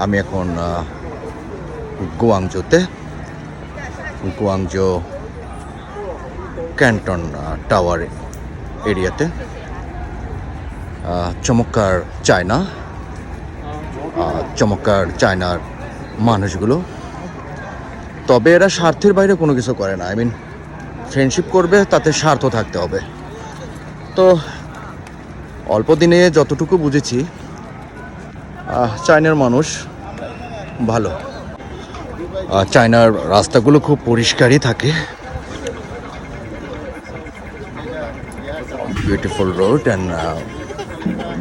আমি এখন গুয়াংজোতে, Guangzhou Canton tower এরিয়াতে। চমৎকার চায়না, চমৎকার চায়নার মানুষগুলো। তবে এরা স্বার্থের বাইরে কোনো কিছু করে না। ফ্রেন্ডশিপ করবে, তাতে স্বার্থ থাকতে হবে। তো অল্প দিনে যতটুকু বুঝেছি, চায়নার মানুষ ভালো। চায়নার রাস্তাগুলো খুব পরিষ্কারই থাকে। Beautiful road and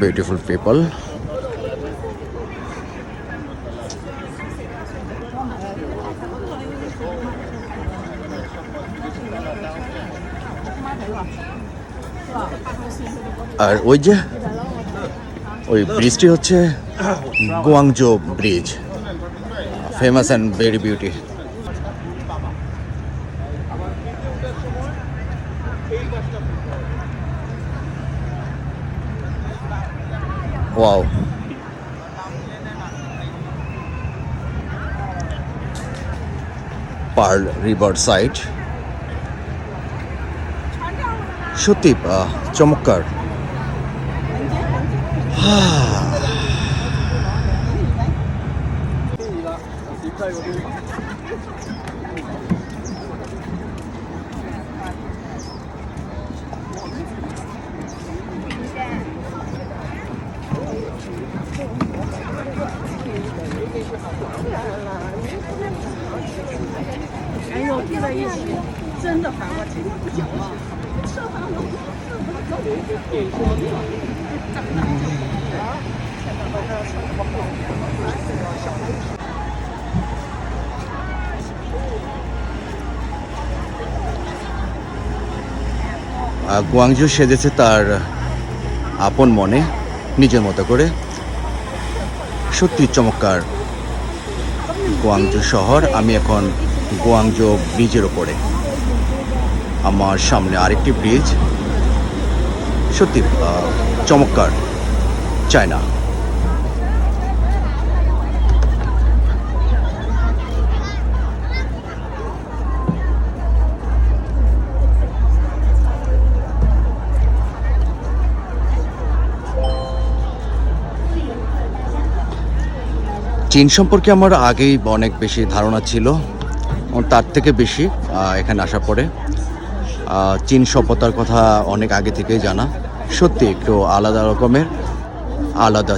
beautiful people. আর ওই ব্রিজটি হচ্ছে Guangzhou bridge, famous and very beauty. Wow, Pearl River side সত্যি চমৎকার। গুয়াংজো সেজেছে তার আপন মনে, নিজের মতো করে। সত্যি চমৎকার গুয়াংজো শহর। আমি এখন গুয়াংজো ব্রিজের ওপরে, আমার সামনে আরেকটি ব্রিজ। সত্যি চমৎকার চায়না। চীন সম্পর্কে আমার আগেই অনেক বেশি ধারণা ছিল, তার থেকে বেশি এখানে আসার পরে চীন সভ্যতার কথা অনেক আগে থেকেই জানা। সত্যি একটু আলাদা রকমের, আলাদা।